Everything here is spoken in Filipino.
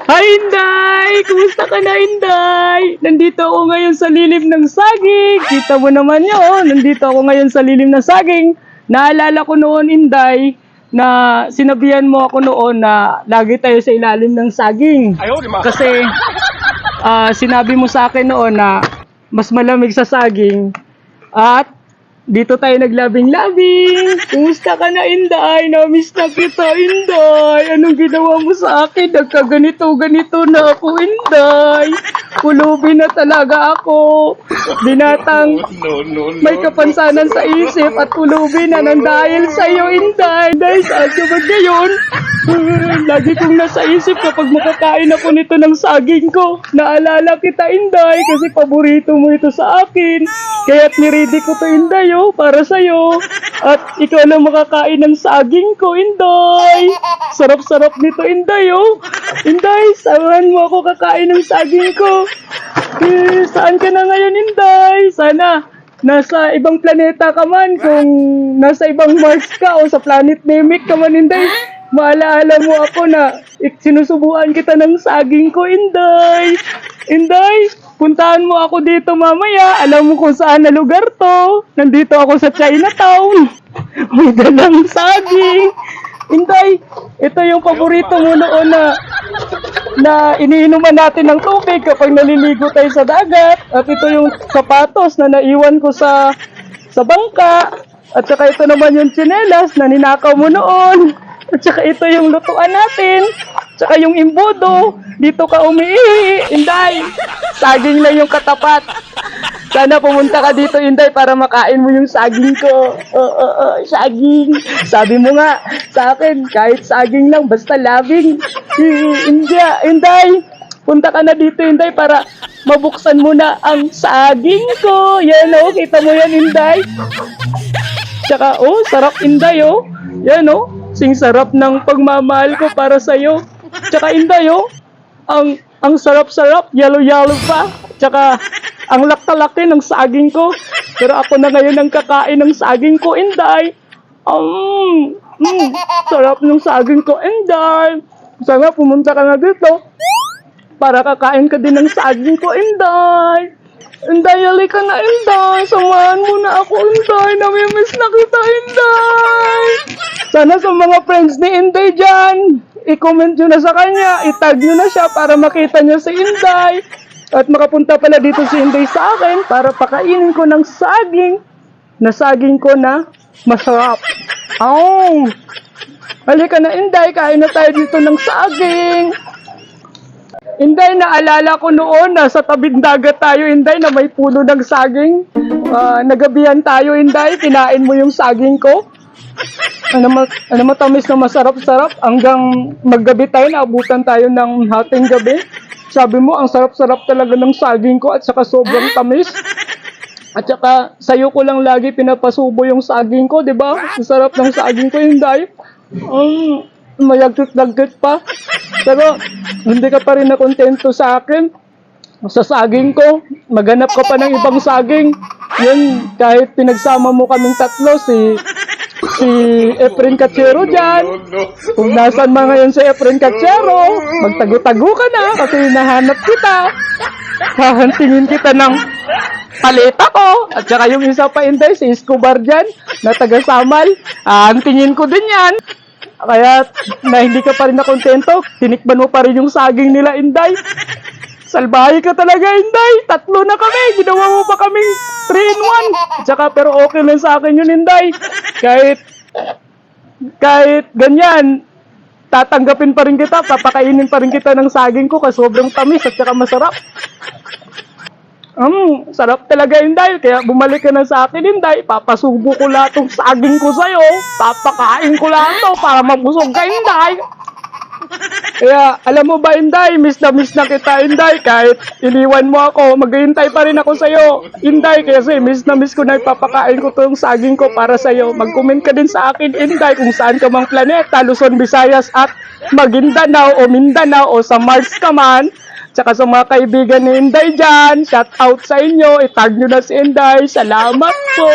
Hi, Inday! Kumusta ka na, Inday? Nandito ako ngayon sa lilim ng saging. Kita mo naman yun. Nandito ako ngayon sa lilim ng saging. Naalala ko noon, Inday, na sinabihan mo ako noon na lagi tayo sa ilalim ng saging. Kasi sinabi mo sa akin noon na mas malamig sa saging at dito tayo naglabing-labing. Kumusta ka na, Inday? Namiss na kita, Inday. Anong ginawa mo sa akin? Nagkaganito-ganito na ako, Inday. Pulubi na talaga ako. Binatang may kapansanan sa isip at pulubi na nang dahil sa iyo, Inday. Inday, saan ka ba ngayon? Lagi kong nasa isip kapag makakain ako nito ng saging ko. Naalala kita, Inday, kasi paborito mo ito sa akin. Kaya't niredy ko to, Inday, para sa'yo. At ikaw lang makakain ng saging ko, Inday. Sarap-sarap nito, Inday, Inday, samahan mo ako kakain ng saging ko. Saan ka na ngayon, Inday? Sana nasa ibang planeta ka man. Kung nasa ibang Mars ka o sa planet Namek ka man, Inday, maalaala mo ako na sinusubuan kita ng saging ko, Inday. Inday, puntahan mo ako dito mamaya. Alam mo kung saan na lugar to. Nandito ako sa Chinatown. May dalang saging. Inday, ito yung paborito mo noon na iniinuman natin ng tubig kapag naliligo tayo sa dagat. At ito yung sapatos na naiwan ko sa bangka. At saka ito naman yung tsinelas na ninakaw mo noon. At saka ito yung lutuan natin. At saka yung imbudo. Dito ka umiihi, Inday. Saging lang yung katapat. Sana pumunta ka dito, Inday, para makain mo yung saging ko. Saging. Sabi mo nga sa akin, kahit saging lang, basta labing. Inday, punta ka na dito, Inday, para mabuksan mo na ang saging ko. Yan, kita mo yan, Inday. Tsaka, sarap, Inday, Yan, sing sarap ng pagmamahal ko para sa'yo. Tsaka, Inday, ang sarap-sarap, yellow-yellow pa. Tsaka, ang laki ng saging ko. Pero ako na ngayon ang kakain ng saging ko, Inday. Sarap ng saging ko, Inday. Sana pumunta ka na dito para kakain ka din ng saging ko, Inday. Inday, halika na, Inday. Samahan mo na ako, Inday. Namimiss na kita, Inday. Sana sa mga friends ni Inday dyan, i-comment nyo na sa kanya, i-tag nyo na siya para makita nyo si Inday. At makapunta pala dito si Inday sa akin para pakainin ko ng saging ko na masarap. Halika na, Inday, kain na tayo dito ng saging. Inday, naalala ko noon, nasa tabing dagat tayo, Inday, na may puno ng saging. Nagabihan tayo, Inday, kinain mo yung saging ko. Ano matamis na masarap-sarap hanggang maggabi tayo, naabutan tayo ng hating gabi. Sabi mo, ang sarap-sarap talaga ng saging ko at saka sobrang tamis. At saka, sa'yo ko lang lagi pinapasubo yung saging ko, di ba? Ang sarap ng saging ko, Inday. Mayagkit-lagkit pa. Pero, hindi ka pa rin nakontento sa akin. Sa saging ko, maghanap ka pa ng ibang saging. Yun, kahit pinagsama mo kaming tatlo, si Efren Cachero dyan. Kung nasan man ngayon si Efren Cachero, magtago-tago ka na kasi hinahanap kita. Hahantingin kita ng paleta ko. At saka yung isa pa, Inday, si Escobar dyan, na taga-Samal. Hahantingin ko din yan. Kaya na hindi ka pa rin nakontento, tinikman mo pa rin yung saging nila, Inday. Salbahe ka talaga, Inday. 3 na kami. Ginawa mo pa kaming 3-in-1. Tsaka, pero okay lang sa akin yun, Inday. Kahit ganyan, tatanggapin pa rin kita, papakainin pa rin kita ng saging ko kasi sobrang tamis at saka masarap. Sarap talaga, Inday. Kaya bumalik ka na sa akin, Inday. Papasubo ko lahat ng saging ko sa'yo. Papakain ko lahat to para mabusog ka, Inday. Kaya, alam mo ba, Inday, miss na kita, Inday. Kahit iniwan mo ako, maghihintay pa rin ako sa'yo, Inday. Kasi miss ko na ipapakain ko itong saging ko para sa'yo. Mag-comment ka din sa akin, Inday, kung saan ka mang planeta, Luzon, Visayas at Maguindanao o Mindanao o sa Mars ka man. Tsaka sa mga kaibigan ni Inday dyan, shout out sa inyo, itag nyo na si Inday. Salamat po!